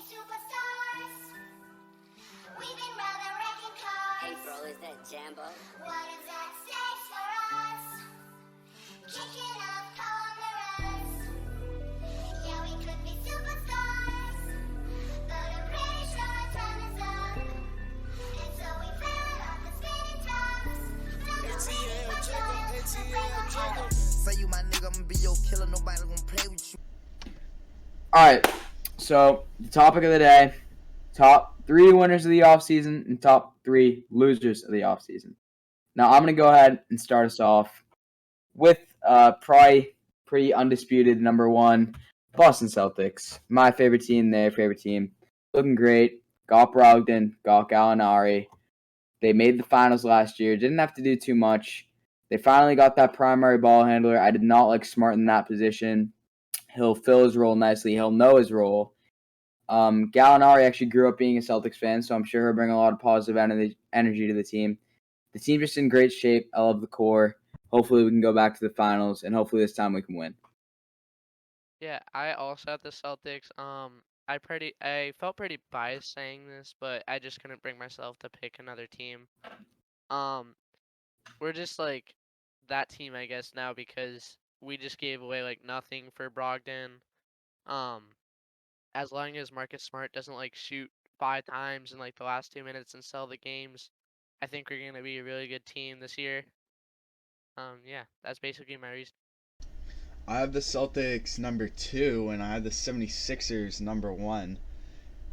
superstars. We've been rather wrecking cars. Hey bro, is that Jambo? What is at stake for us? Kicking up cameras. Yeah, we could be superstars, but I'm pretty sure our time is up. And so we fell off the spinning tops. Say you my nigga, I'ma be your killer. Nobody gonna play with you. All right, so the topic of the day, top 3 winners of the offseason and top 3 losers of the offseason. Now, I'm going to go ahead and start us off with probably pretty undisputed number 1, Boston Celtics. My favorite team, their favorite team. Looking great. Got Brogdon, got Gallinari. They made the finals last year. Didn't have to do too much. They finally got that primary ball handler. I did not like Smart in that position. He'll fill his role nicely. He'll know his role. Gallinari actually grew up being a Celtics fan, so I'm sure he'll bring a lot of positive energy to the team. The team's just in great shape. I love the core. Hopefully we can go back to the finals, and hopefully this time we can win. Yeah, I also had the Celtics. I felt pretty biased saying this, but I just couldn't bring myself to pick another team. Um, we're just like that team, I guess, now because we just gave away like nothing for Brogdon. Um, as long as Marcus Smart doesn't like shoot 5 times in like the last 2 minutes and sell the games, I think we're gonna be a really good team this year. Yeah, that's basically my reason. I have the Celtics number 2, and I have the 76ers number 1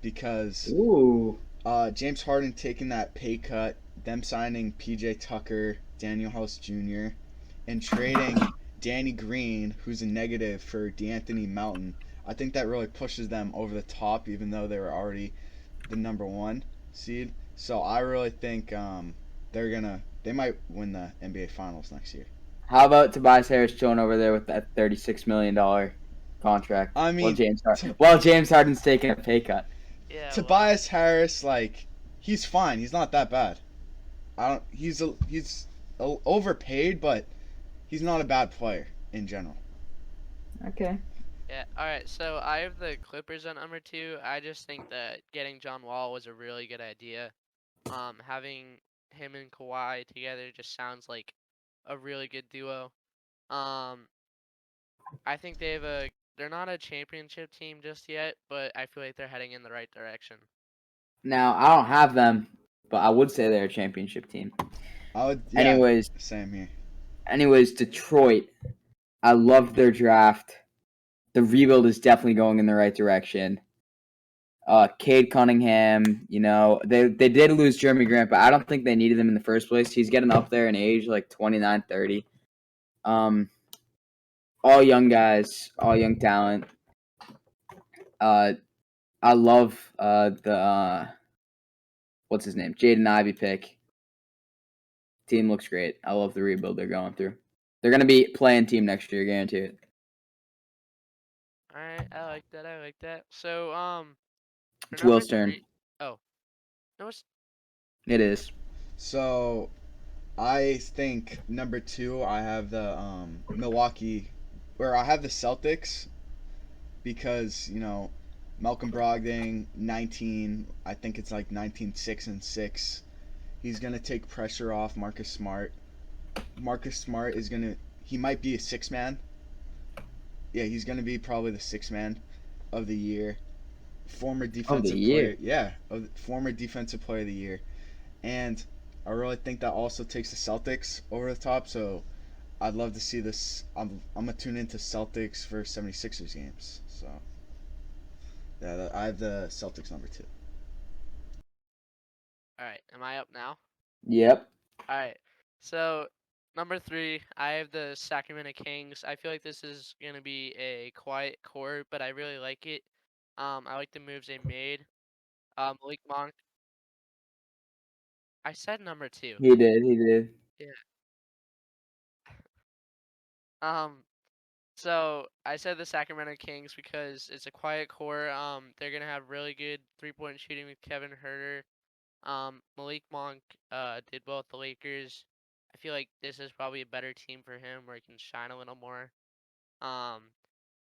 because Ooh. James Harden taking that pay cut, them signing PJ Tucker, Daniel House Jr., and trading Danny Green, who's a negative, for D'Anthony Melton. I think that really pushes them over the top, even though they were already the number 1 seed. So I really think they might win the NBA Finals next year. How about Tobias Harris chilling over there with that $36 million contract? I mean, while James Harden's taking a pay cut. Yeah, Tobias Harris, like, he's fine. He's not that bad. He's overpaid, but he's not a bad player in general. Okay. Yeah, alright, so I have the Clippers at number 2. I just think that getting John Wall was a really good idea. Having him and Kawhi together just sounds like a really good duo. Um, I think they're not a championship team just yet, but I feel like they're heading in the right direction. Now, I don't have them, but I would say they're a championship team. Yeah, same here. Anyways, Detroit. I loved their draft. The rebuild is definitely going in the right direction. Cade Cunningham, they did lose Jeremy Grant, but I don't think they needed him in the first place. He's getting up there in age, like 29, 30. All young guys, all young talent. I love the what's his name? Jaden Ivey pick. Team looks great. I love the rebuild they're going through. They're gonna be playing team next year, guarantee it. Alright, I like that. I like that. So, for It's number Will's turn. 3. Oh, no, It is. So, I think number 2, I have the Milwaukee, where I have the Celtics because Malcolm Brogdon, 19. I think it's like 19, 6 and 6. He's gonna take pressure off Marcus Smart. Marcus Smart he might be a 6-man. Yeah, he's gonna be probably the 6-man of the year. Former defensive player. Yeah, former defensive player of the year. And I really think that also takes the Celtics over the top. So I'd love to see this. I'm gonna tune into Celtics for 76ers games. So yeah, I have the Celtics number 2. Alright, am I up now? Yep. Alright, so number 3, I have the Sacramento Kings. I feel like this is going to be a quiet core, but I really like it. I like the moves they made. Malik Monk. I said number 2. He did. Yeah. So I said the Sacramento Kings because it's a quiet core. They're gonna have really good 3-point shooting with Kevin Herter. Malik Monk did well with the Lakers. I feel like this is probably a better team for him where he can shine a little more. Um,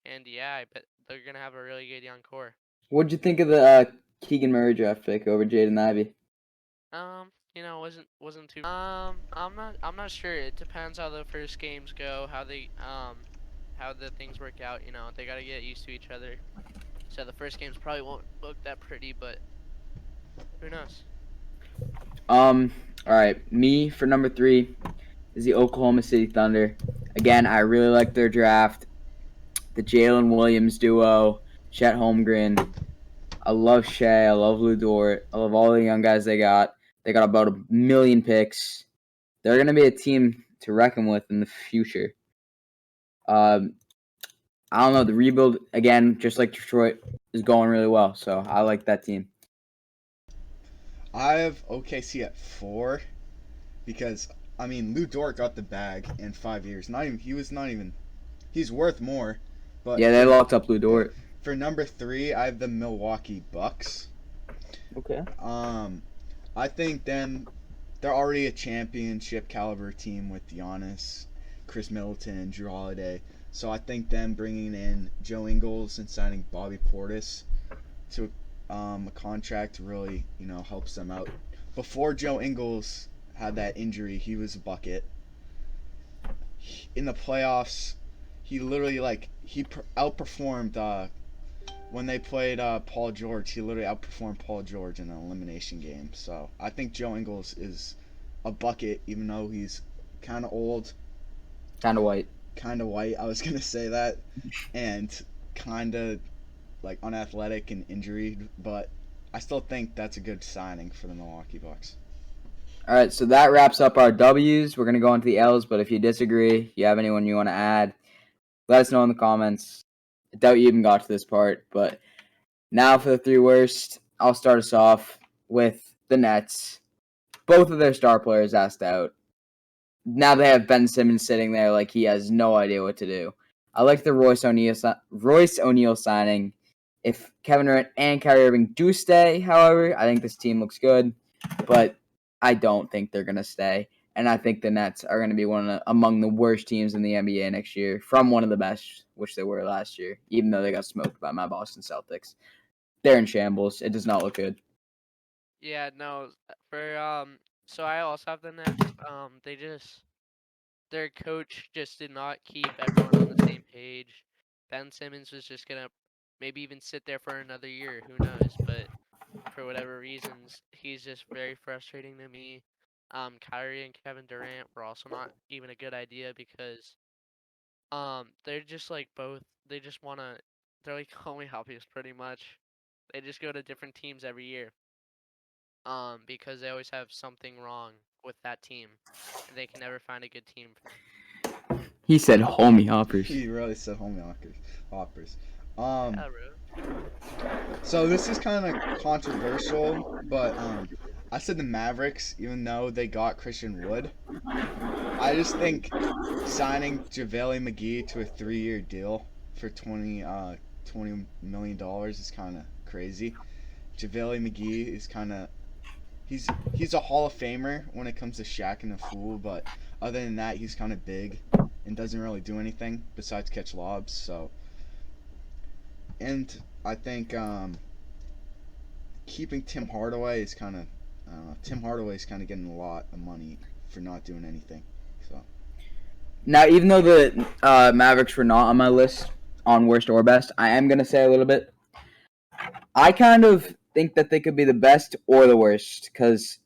and yeah, I bet they're gonna have a really good young core. What'd you think of the Keegan Murray draft pick over Jaden Ivey? Wasn't too. I'm not sure. It depends how the first games go, how the things work out. They gotta get used to each other. So the first games probably won't look that pretty, but who knows? All right, me for number 3 is the Oklahoma City Thunder. Again, I really like their draft. The Jalen Williams duo, Chet Holmgren. I love Shea. I love Lou Dort. I love all the young guys they got. They got about 1,000,000 picks. They're going to be a team to reckon with in the future. I don't know. The rebuild, again, just like Detroit, is going really well. So I like that team. I have OKC at 4 because Lou Dort got the bag in 5 years. He's worth more. But Yeah, they locked up Lou Dort. For number 3, I have the Milwaukee Bucks. Okay. I think they're already a championship caliber team with Giannis, Chris Middleton, and Drew Holiday. So I think them bringing in Joe Ingles and signing Bobby Portis to a contract really helps them out. Before Joe Ingles had that injury, he was a bucket. In the playoffs, he literally outperformed. When they played Paul George, he literally outperformed Paul George in an elimination game. So I think Joe Ingles is a bucket, even though he's kind of old. Kind of white. I was going to say that. And kind of unathletic and injured. But I still think that's a good signing for the Milwaukee Bucks. All right, so that wraps up our W's. We're going to go into the L's, but if you disagree, you have anyone you want to add, let us know in the comments. I doubt you even got to this part, but now for the 3 worst, I'll start us off with the Nets. Both of their star players asked out. Now they have Ben Simmons sitting there like he has no idea what to do. I like the Royce O'Neal signing. If Kevin Durant and Kyrie Irving do stay, however, I think this team looks good, but I don't think they're going to stay. And I think the Nets are going to be among the worst teams in the NBA next year, from one of the best, which they were last year, even though they got smoked by my Boston Celtics. They're in shambles. It does not look good. Yeah, no. So I also have the Nets. Their coach just did not keep everyone on the same page. Ben Simmons was just gonna maybe even sit there for another year. Who knows? But for whatever reasons, he's just very frustrating to me. Kyrie and Kevin Durant were also not even a good idea because they're just like both. They just wanna. They're like homie hoppies pretty much. They just go to different teams every year. Because they always have something wrong with that team, and they can never find a good team. He said homie hoppers. He really said homie hoppers. Yeah, bro. So this is kind of controversial, but I said the Mavericks, even though they got Christian Wood. I just think signing JaVale McGee to a 3-year deal for $20 million is kind of crazy. JaVale McGee is kind of he's a Hall of Famer when it comes to Shaq and the Fool, but other than that, he's kind of big and doesn't really do anything besides catch lobs. So, and I think keeping Tim Hardaway is kind of Tim Hardaway is kind of getting a lot of money for not doing anything. So Now, even though the Mavericks were not on my list on worst or best, I am going to say a little bit. I kind of think that they could be the best or the worst because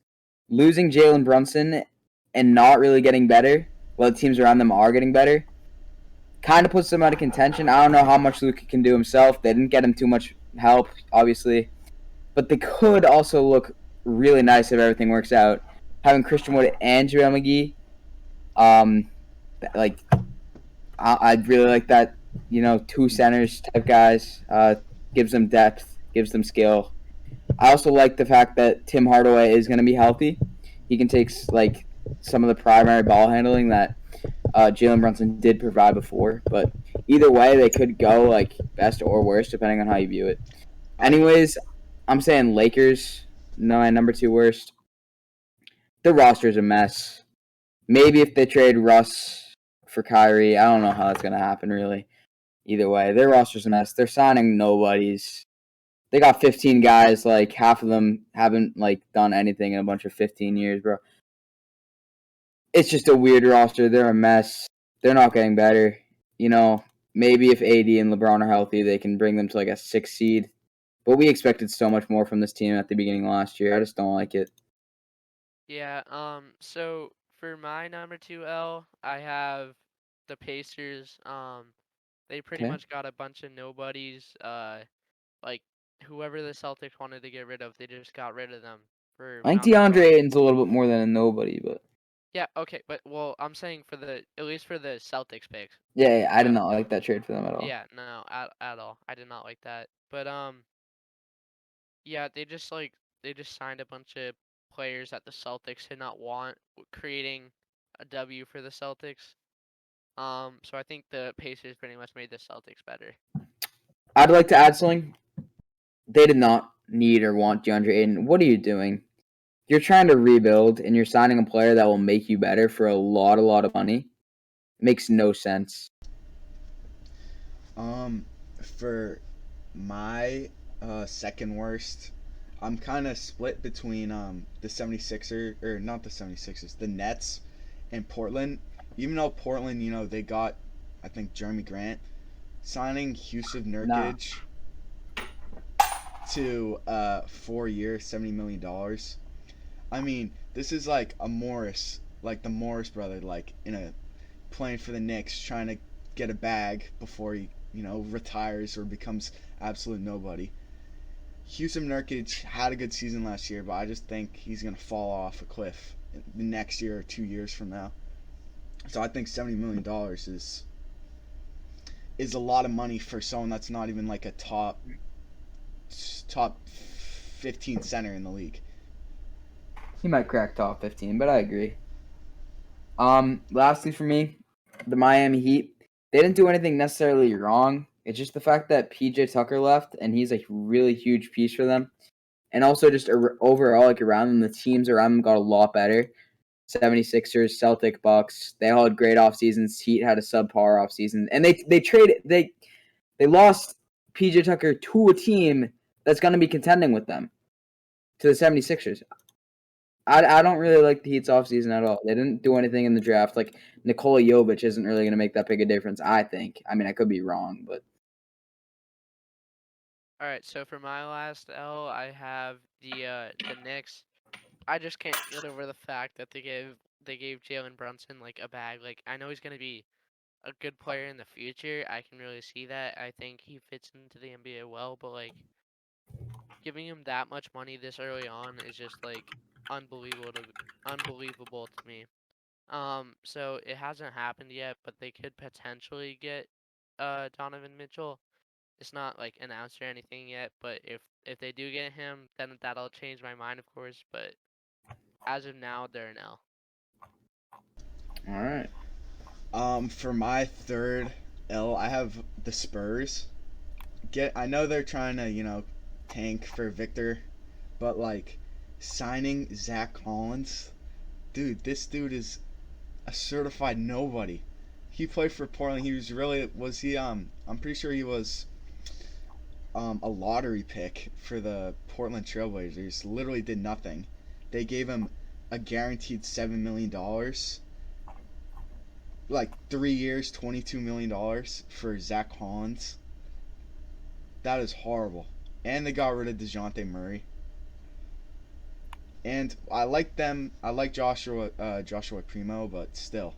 losing Jalen Brunson and not really getting better, while the teams around them are getting better, kind of puts them out of contention. I don't know how much Luka can do himself. They didn't get him too much help, obviously. But they could also look really nice if everything works out. Having Christian Wood and JaVale McGee, I'd really like that, 2 centers type guys. Gives them depth, gives them skill. I also like the fact that Tim Hardaway is going to be healthy. He can take some of the primary ball handling that Jalen Brunson did provide before. But either way, they could go best or worst depending on how you view it. Anyways, I'm saying Lakers. No, my number 2 worst. The roster's a mess. Maybe if they trade Russ for Kyrie, I don't know how that's going to happen really. Either way, their roster's a mess. They're signing nobodies. They got 15 guys. Like half of them haven't like done anything in a bunch of 15 years, bro. It's just a weird roster. They're a mess. They're not getting better. You know, maybe if AD and LeBron are healthy, they can bring them to like a 6 seed. But we expected so much more from this team at the beginning of last year. I just don't like it. Yeah, so for my number 2L, I have the Pacers. They pretty Okay. much got a bunch of nobodies. Like whoever the Celtics wanted to get rid of, they just got rid of them for I think Malcolm DeAndre Brogdon. Ayton's a little bit more than a nobody, but Yeah, okay, but well, I'm saying for the at least for the Celtics picks. yeah, I did But not like that trade for them at all. yeah, no, at all. I did not like that. But yeah, they just signed a bunch of players that the Celtics did not want, creating a W for the Celtics. So I think the Pacers pretty much made the Celtics better. I'd like to add something. They did not need or want DeAndre Ayton. What are you doing? You're trying to rebuild and you're signing a player that will make you better for a lot of money. Makes no sense. For my second worst, I'm kind of split between the 76ers, or not the 76ers, the Nets and Portland. Even though Portland, they got, I think, Jeremy Grant, signing Yusuf Nah. Nurkic to 4 year, $70 million. I mean, this is like a Morris, like the Morris brother, like playing for the Knicks, trying to get a bag before he, retires or becomes absolute nobody. Houston Nurkic had a good season last year, but I just think he's gonna fall off a cliff the next year or 2 years from now. So I think $70 million is a lot of money for someone that's not even like a top 15 center in the league. He might crack top 15, but I agree. Lastly for me, the Miami Heat. They didn't do anything necessarily wrong. It's just the fact that PJ Tucker left, and he's a really huge piece for them. And also just overall, like around them, the teams around them got a lot better. 76ers, Celtic, Bucks. They all had great off seasons. Heat had a subpar off season, and they lost PJ Tucker to a team that's going to be contending with them, to the 76ers. I don't really like the Heat's offseason at all. They didn't do anything in the draft. Like, Nikola Jovic isn't really going to make that big a difference, I think. I mean, I could be wrong, but All right, so for my last L, I have the Knicks. I just can't get over the fact that they gave Jalen Brunson like a bag. Like I know he's gonna be a good player in the future. I can really see that. I think he fits into the NBA well, but like giving him that much money this early on is just like unbelievable to me. So it hasn't happened yet, but they could potentially get Donovan Mitchell. It's not like announced or anything yet, but if they do get him, then that'll change my mind, of course. But as of now, they're an L. all right. For my third L, I have the Spurs. I know they're trying to, tank for Victor, but like signing Zach Collins, dude, this dude is a certified nobody. He played for Portland. I'm pretty sure he was a lottery pick for the Portland Trailblazers. Literally did nothing. They gave him a guaranteed $7 million, like 3 years, $22 million for Zach Collins. That is horrible. And they got rid of DeJounte Murray. And I like them. I like Joshua Primo, but still,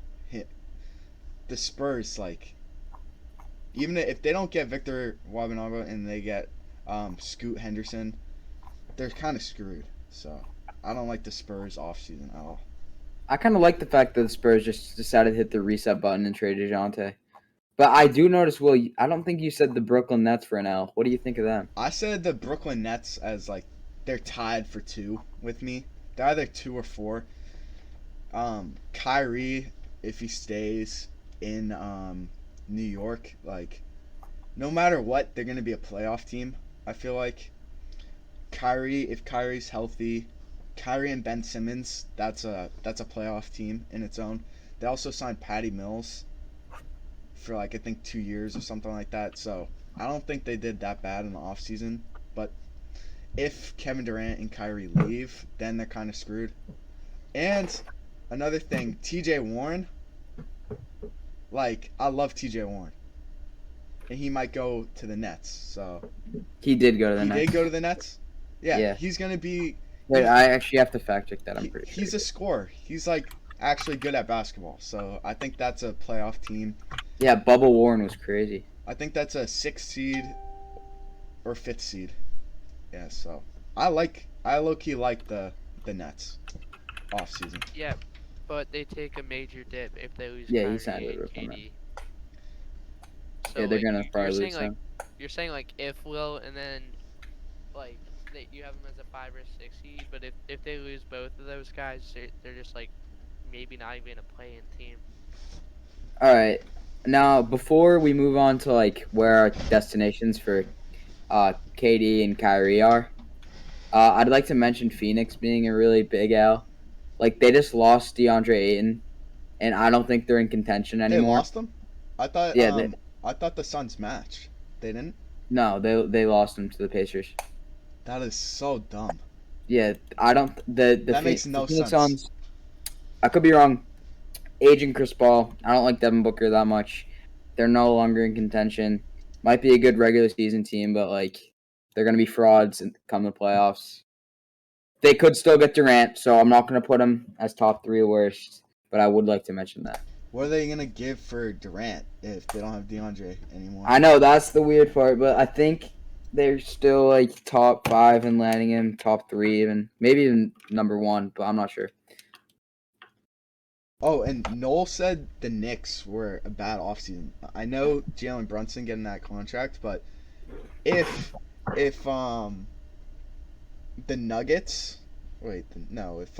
the Spurs, like, even if they don't get Victor Wembanyama and they get Scoot Henderson, they're kind of screwed. So I don't like the Spurs offseason at all. I kind of like the fact that the Spurs just decided to hit the reset button and trade DeJounte. But I do notice, Will, I don't think you said the Brooklyn Nets for an L. What do you think of them? I said the Brooklyn Nets as like they're tied for two with me. They're either 2 or 4. Kyrie, if he stays in New York, like no matter what, they're gonna be a playoff team. I feel like if Kyrie's healthy, Kyrie and Ben Simmons, that's a playoff team in its own. They also signed Patty Mills for like I think 2 years or something like that. So I don't think they did that bad in the offseason. But if Kevin Durant and Kyrie leave, then they're kind of screwed. And another thing, TJ Warren, like, I love TJ Warren. And he might go to the Nets. So He did go to the he Nets. did go to the Nets? Yeah, Yeah. he's going to be. Wait, I actually have to fact check that. I'm pretty He's sure. a scorer. He's like actually good at basketball. So I think that's a playoff team. Yeah, Bubba Warren was crazy. I think that's a 6th seed or 5th seed. Yeah, so I low key like the Nets off season. Yeah, but they take a major dip if they lose Yeah, he signed Kyrie with and Brooklyn. KD. Yeah, So they're like gonna you're probably saying lose like him. if Will and then like you have them as a 5 or 6 seed, but if they lose both of those guys, they're just like maybe not even a play-in team. All right. Now, before we move on to like where our destinations for KD and Kyrie are, I'd like to mention Phoenix being a really big L. Like they just lost DeAndre Ayton, and I don't think they're in contention They anymore. lost them? Yeah, I thought the Suns matched. They didn't? no, they lost them to the Pacers. That is so dumb. Yeah, I don't. That makes no Phoenix sense. Suns. I could be wrong. Aging Chris Paul. I don't like Devin Booker that much. They're no longer in contention. Might be a good regular season team, but like they're gonna be frauds and come the playoffs. They could still get Durant, so I'm not gonna put them as top 3 worst. But I would like to mention that. What are they going to give for Durant if they don't have DeAndre anymore? I know that's the weird part, but I think they're still like top 5 and landing in top 3, even maybe even number 1, but I'm not sure. Oh, and Noel said the Knicks were a bad offseason. I know Jalen Brunson getting that contract, but if the Nuggets, wait, no, if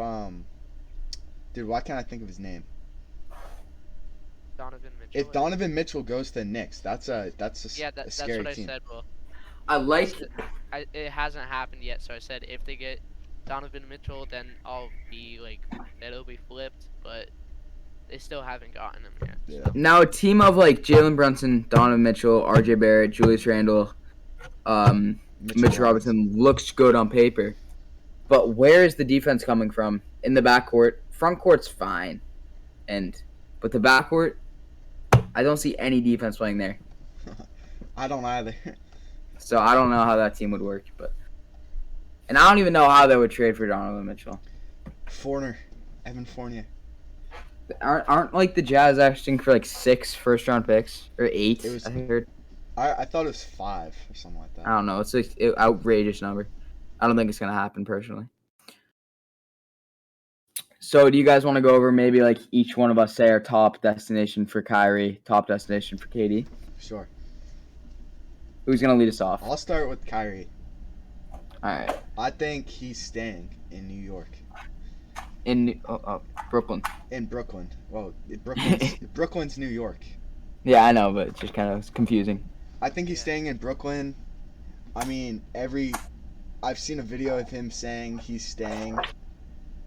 dude, why can't I think of his name? Donovan Mitchell. If Donovan Mitchell goes to the Knicks, that's a yeah, a that's scary what I team. said. Well, I like. it hasn't happened yet, so I said if they get Donovan Mitchell, then I'll be like it'll be flipped, but they still haven't gotten him yet. Yeah. So. Now a team of like Jalen Brunson, Donovan Mitchell, R.J. Barrett, Julius Randle, Mitchell Robinson looks good on paper, but where is the defense coming from in the backcourt? Front court's fine, but the backcourt, I don't see any defense playing there. I don't either. So I don't know how that team would work, and I don't even know how they would trade for Donovan Mitchell. Evan Fournier. Aren't like the Jazz asking for like 6 first-round picks or 8? It was- I heard. I thought it was 5 or something like that. I don't know. It's an outrageous number. I don't think it's gonna happen personally. So, do you guys want to go over maybe like each one of us say our top destination for Kyrie, top destination for KD? Sure. Who's gonna lead us off? I'll start with Kyrie. All right. I think he's staying in New York. In Brooklyn. In Brooklyn. Well, Brooklyn's New York. Yeah, I know, but it's just kind of confusing. I think he's staying in Brooklyn. I mean, I've seen a video of him saying he's staying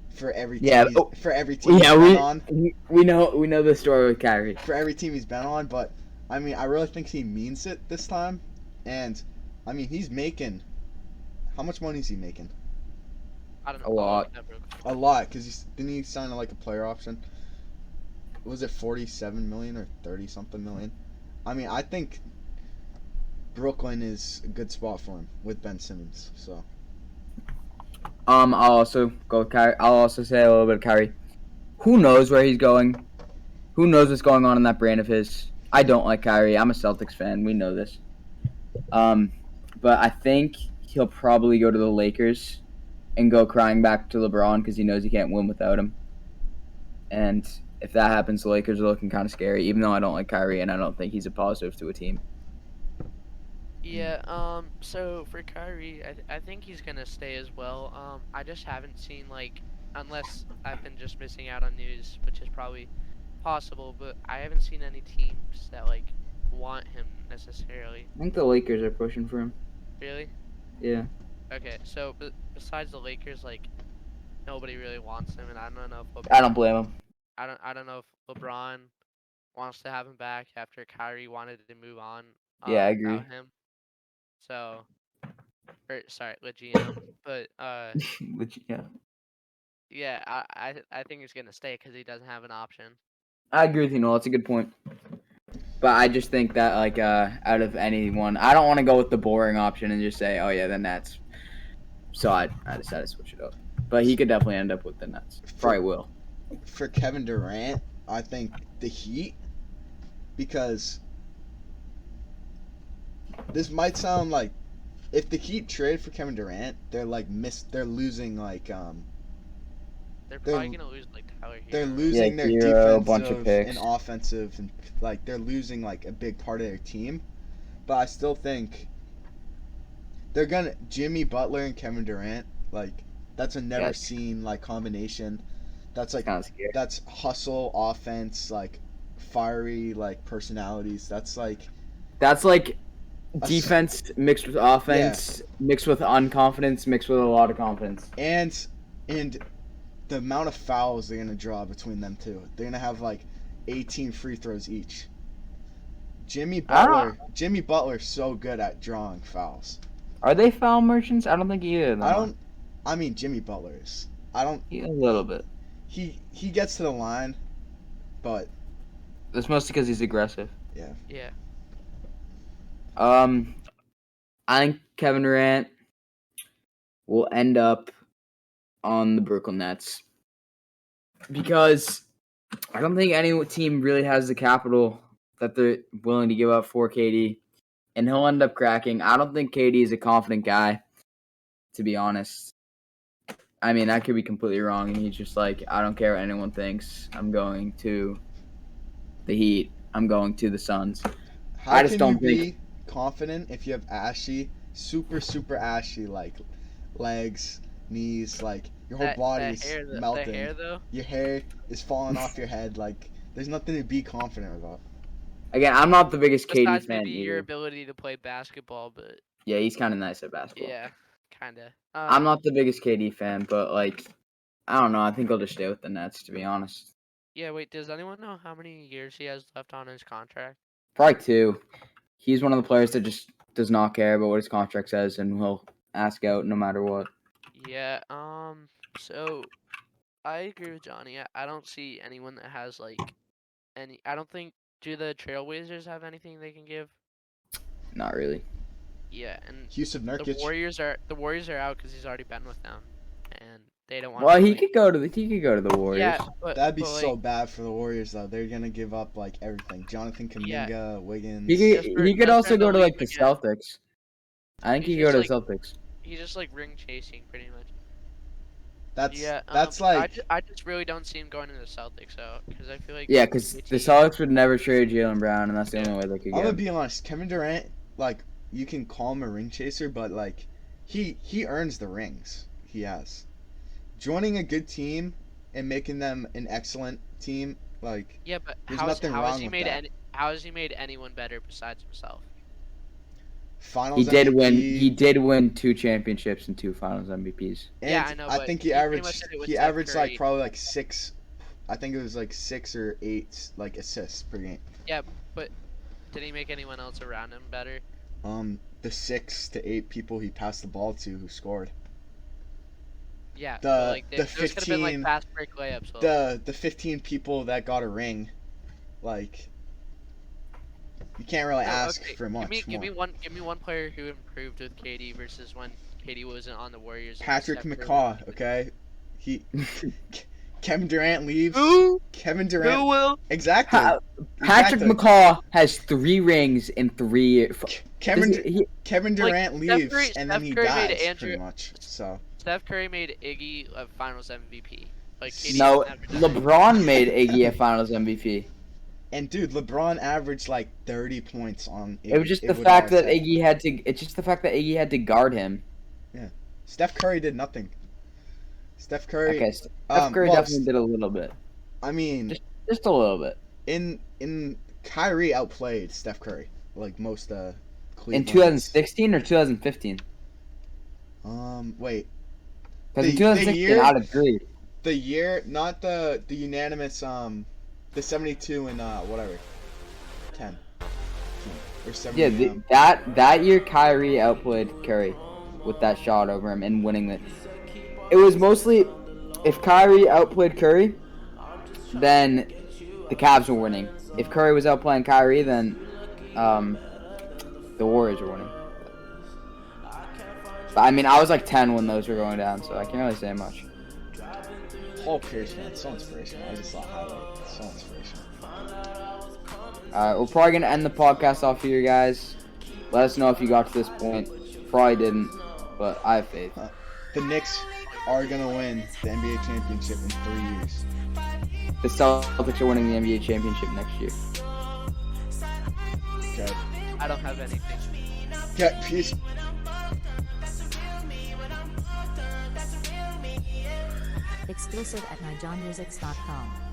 for every team. Yeah, for every team Yeah, he's been on. we know the story with Kyrie. For every team he's been on, but I mean, I really think he means it this time. And I mean, he's making. How much money is he making? I don't know. A lot. A lot, because didn't he sign like a player option? Was it 47 million or 30 something million? I mean, I think Brooklyn is a good spot for him with Ben Simmons. So I'll also go with Kyrie. I'll also say a little bit of Kyrie. Who knows where he's going? Who knows what's going on in that brain of his? I don't like Kyrie. I'm a Celtics fan. We know this. But I think he'll probably go to the Lakers and go crying back to LeBron because he knows he can't win without him. And if that happens, the Lakers are looking kind of scary, even though I don't like Kyrie and I don't think he's a positive to a team. Yeah. So for Kyrie, I think he's gonna stay as well. I just haven't seen like, unless I've been just missing out on news, which is probably possible, but I haven't seen any teams that like want him necessarily. I think the Lakers are pushing for him. Really? Yeah. Okay. So besides the Lakers, like nobody really wants him, and I don't know if I don't blame him. I don't know if LeBron wants to have him back after Kyrie wanted to move on. Yeah, I agree. Without him. So or sorry, with GM. But Which, yeah, yeah, I think he's gonna stay because he doesn't have an option. I agree with you, Noel. It's a good point. But I just think that like out of anyone, I don't want to go with the boring option and just say, oh yeah, the Nets. So I decided to switch it up. But he could definitely end up with the Nets. Probably will. For Kevin Durant, I think the Heat, because this might sound like if the Heat trade for Kevin Durant, they're losing They're They're- probably gonna lose like Tyler Hero. they're losing their Hero, defensive bunch of picks. and offensive, and like they're losing like a big part of their team. But I still think they're gonna Jimmy Butler and Kevin Durant, like that's a never seen like combination. That's like Kind of scary. that's hustle offense, like fiery like personalities. That's like Defense mixed with offense, mixed with unconfidence, mixed with a lot of confidence. and the amount of fouls they're gonna draw between them two. They're gonna have like 18 free throws each. Jimmy Butler's so good at drawing fouls. Are they foul merchants? I don't think either of them. I mean Jimmy Butler is. A little bit. He gets to the line, but That's mostly because he's aggressive. Yeah. I think Kevin Durant will end up on the Brooklyn Nets because I don't think any team really has the capital that they're willing to give up for KD, and he'll end up cracking. I don't think KD is a confident guy, to be honest. I mean, I could be completely wrong, and he's just like, I don't care what anyone thinks. I'm going to the Heat. I'm going to the Suns. how can you be confident if you have super ashy like legs, knees, like your whole body's melting. The hair though. Your hair is falling off your head. Like there's nothing to be confident about. Again, I'm not the biggest KD Besides fan maybe your either. ability to play basketball, but Yeah, he's kind of nice at basketball. yeah, kinda. I'm not the biggest KD fan, but like, I don't know. I think I'll just stay with the Nets, to be honest. Yeah, wait. Does anyone know how many years he has left on his contract? Probably 2. He's one of the players that just does not care about what his contract says and will ask out no matter what. Yeah. So I agree with Johnny. I don't see anyone that has like any. I don't think. Do the Trailblazers have anything they can give? Not really. Yeah, and Yusuf the Nurkic. Warriors are out because he's already been with them, and they don't want. Well, to, he like- could go to the Warriors. Yeah, but That'd be but, so like, bad for the Warriors though. They're gonna give up like everything. Jonathan Kuminga, Wiggins. He could Just also for the go to like league the again. Celtics. I think He's he could go to just, the Celtics. He's just like ring chasing pretty much. That's I just really don't see him going to the Celtics though, because I feel like Yeah, because the Celtics would never trade Jaylen Brown, and that's the only way they could I'm get gonna him. be honest. Kevin Durant, like you can call him a ring chaser, but like he earns the rings he has. Joining a good team and making them an excellent team, like Yeah, but there's how nothing has wrong he with made that. how has he made anyone better besides himself? Finals He did win. MVP, He did win 2 championships and 2 Finals MVPs. and Yeah, I know, I but think he he pretty much averaged did it with he Steph averaged like Curry. probably like 6. I think it was like 6 or 8 like assists per game. Did he make anyone else around him better? The 6 to 8 people he passed the ball to who scored. Yeah, The- but, like, the those could have been like 15 fast break layups. Though. The 15 people that got a ring, like you can't really No, ask okay, for much give me more. one player who improved with KD versus when KD wasn't on the Warriors. and Patrick Steph Curry McCaw, was- okay? He Kevin Durant leaves. Who? Kevin Who Durant. will? Exactly. Patrick Exactly. McCaw has 3 rings in 3 years. Kevin He- Kevin Like, Durant Steph leaves Curry- and then Steph he Curry made dies Andrew- pretty much. So Steph Curry made Iggy a Finals MVP. Like KD no, has never done it. LeBron made Iggy a Finals MVP. and dude, LeBron averaged like 30 points on. It was just the would fact always that say. Iggy had to. It's just the fact that Iggy had to guard him. Steph Curry did nothing. Steph Curry. Okay, Steph Curry well, definitely did a little bit, I mean, just a little bit. in Kyrie outplayed Steph Curry like most In Cleveland. 2016 or 2015? Wait. Because The- in 2016, the year- I'd agree. The year, not the unanimous, the 72 and whatever, 10 or 70. Yeah, that year Kyrie outplayed Curry. with that shot over him and winning it. It was mostly if Kyrie outplayed Curry, then the Cavs were winning. If Curry was outplaying Kyrie, then the Warriors were winning. But I mean, I was like 10 when those were going down, so I can't really say much. Paul Pierce, man, so inspirational. I just saw a highlight. So inspirational. We're probably gonna end the podcast off here, guys. Let us know if you got to this point. Probably didn't, but I have faith. The Knicks are gonna win the NBA championship in 3 years. The Celtics are winning the NBA championship next year. Okay. I don't have anything. Okay, peace. Exclusive at myjohnmusics.com.